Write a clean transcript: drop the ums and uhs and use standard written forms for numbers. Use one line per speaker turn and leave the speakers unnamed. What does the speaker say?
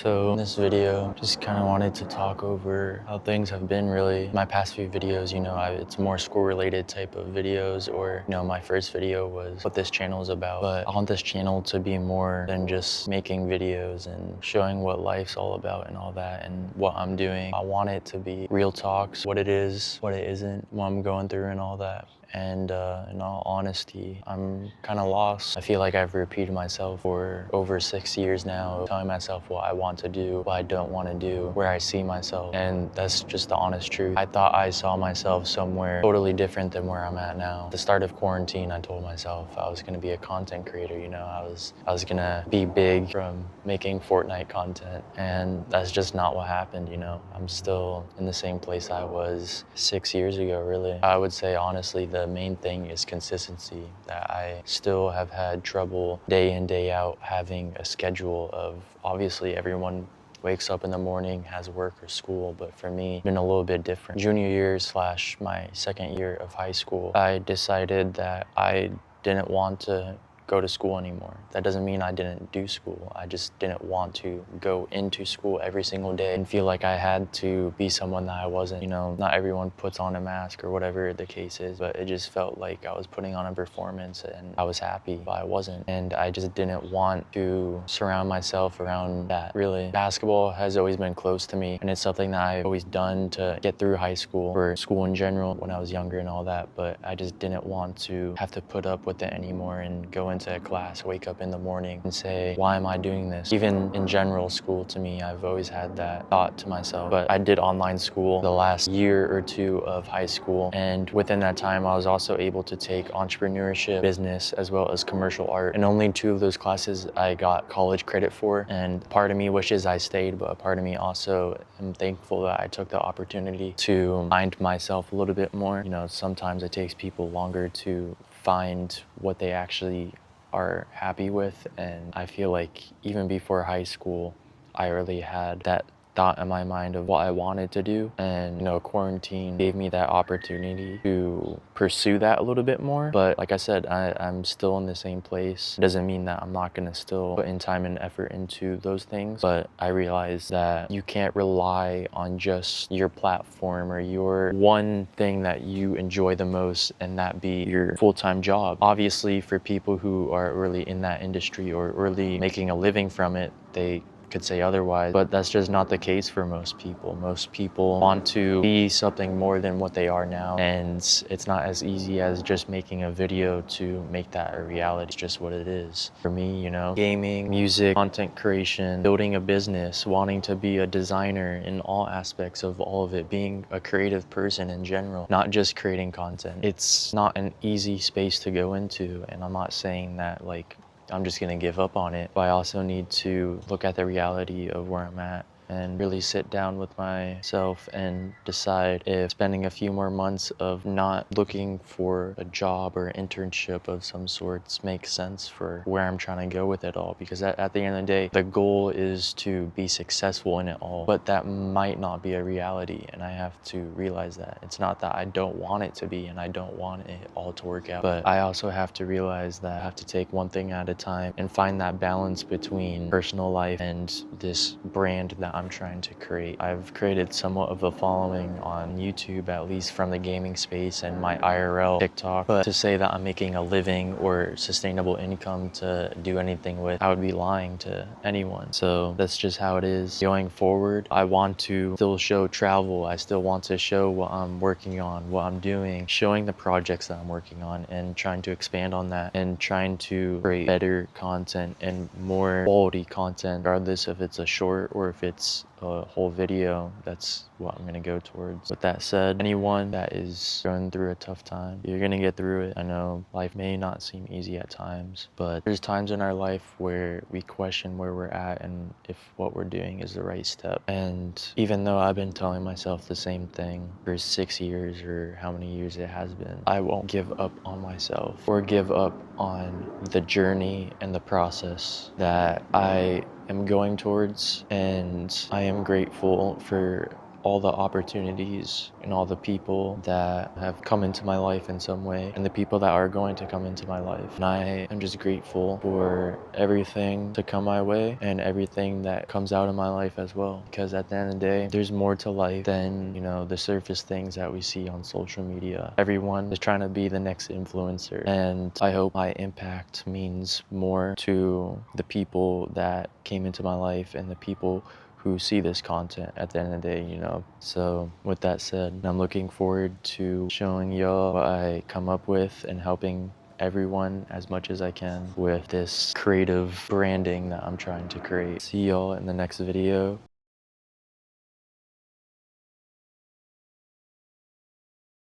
So in this video, just kind of wanted to talk over how things have been really. My past few videos, it's more school related type of videos, or, my first video was what this channel is about. But I want this channel to be more than just making videos and showing what life's all about and all that and what I'm doing. I want it to be real talks, what it is, what it isn't, what I'm going through and all that. And in all honesty, I'm kind of lost. I feel like I've repeated myself for over 6 years now, telling myself what I want to do, what I don't want to do, where I see myself. And that's just the honest truth. I thought I saw myself somewhere totally different than where I'm at now. At the start of quarantine, I told myself I was going to be a content creator. I was going to be big from making Fortnite content. And that's just not what happened. I'm still in the same place I was 6 years ago, really. I would say, honestly, the main thing is consistency, that I still have had trouble day in, day out having a schedule of, obviously everyone wakes up in the morning, has work or school, but for me, it's been a little bit different. Junior year / my second year of high school, I decided that I didn't want to go to school anymore. That doesn't mean I didn't do school. I just didn't want to go into school every single day and feel like I had to be someone that I wasn't. Not everyone puts on a mask or whatever the case is, but it just felt like I was putting on a performance and I was happy, but I wasn't. And I just didn't want to surround myself around that, really. Basketball has always been close to me, and it's something that I've always done to get through high school, or school in general, when I was younger and all that, but I just didn't want to have to put up with it anymore and go into a class, wake up in the morning and say, why am I doing this? Even in general school, to me, I've always had that thought to myself. But I did online school the last year or two of high school, and within that time I was also able to take entrepreneurship, business, as well as commercial art, and only 2 of those classes I got college credit for. And part of me wishes I stayed, but a part of me also am thankful that I took the opportunity to find myself a little bit more. Sometimes it takes people longer to find what they actually are happy with, and I feel like even before high school I already had that thought in my mind of what I wanted to do, and quarantine gave me that opportunity to pursue that a little bit more. But like I said, I'm still in the same place. It doesn't mean that I'm not gonna still put in time and effort into those things, but I realize that you can't rely on just your platform or your one thing that you enjoy the most and that be your full-time job. Obviously, for people who are really in that industry or really making a living from it, they could say otherwise, but that's just not the case for most people. Most people want to be something more than what they are now, and it's not as easy as just making a video to make that a reality. It's just what it is. For me, gaming, music, content creation, building a business, wanting to be a designer in all aspects of all of it, being a creative person in general, not just creating content. It's not an easy space to go into, and I'm not saying that I'm just gonna give up on it, but I also need to look at the reality of where I'm at and really sit down with myself and decide if spending a few more months of not looking for a job or an internship of some sorts makes sense for where I'm trying to go with it all. Because at the end of the day, the goal is to be successful in it all, but that might not be a reality, and I have to realize that. It's not that I don't want it to be and I don't want it all to work out, but I also have to realize that I have to take one thing at a time and find that balance between personal life and this brand that I'm trying to create. I've created somewhat of a following on YouTube, at least from the gaming space and my IRL TikTok, but to say that I'm making a living or sustainable income to do anything with, I would be lying to anyone. So that's just how it is. Going forward, I want to still show travel. I still want to show what I'm working on, what I'm doing, showing the projects that I'm working on, and trying to expand on that and trying to create better content and more quality content, regardless if it's a short or if it's a whole video. That's what I'm gonna go towards. With that said, anyone that is going through a tough time, you're gonna get through it. I know life may not seem easy at times, but there's times in our life where we question where we're at and if what we're doing is the right step. And even though I've been telling myself the same thing for 6 years or how many years it has been, I won't give up on myself or give up on the journey and the process that I am going towards. And I am grateful for all the opportunities and all the people that have come into my life in some way, and the people that are going to come into my life. And I am just grateful for everything to come my way and everything that comes out of my life as well. Because at the end of the day, there's more to life than, the surface things that we see on social media. Everyone is trying to be the next influencer, and I hope my impact means more to the people that came into my life and the people who see this content at the end of the day. So with that said, I'm looking forward to showing y'all what I come up with and helping everyone as much as I can with this creative branding that I'm trying to create. See y'all in the next video.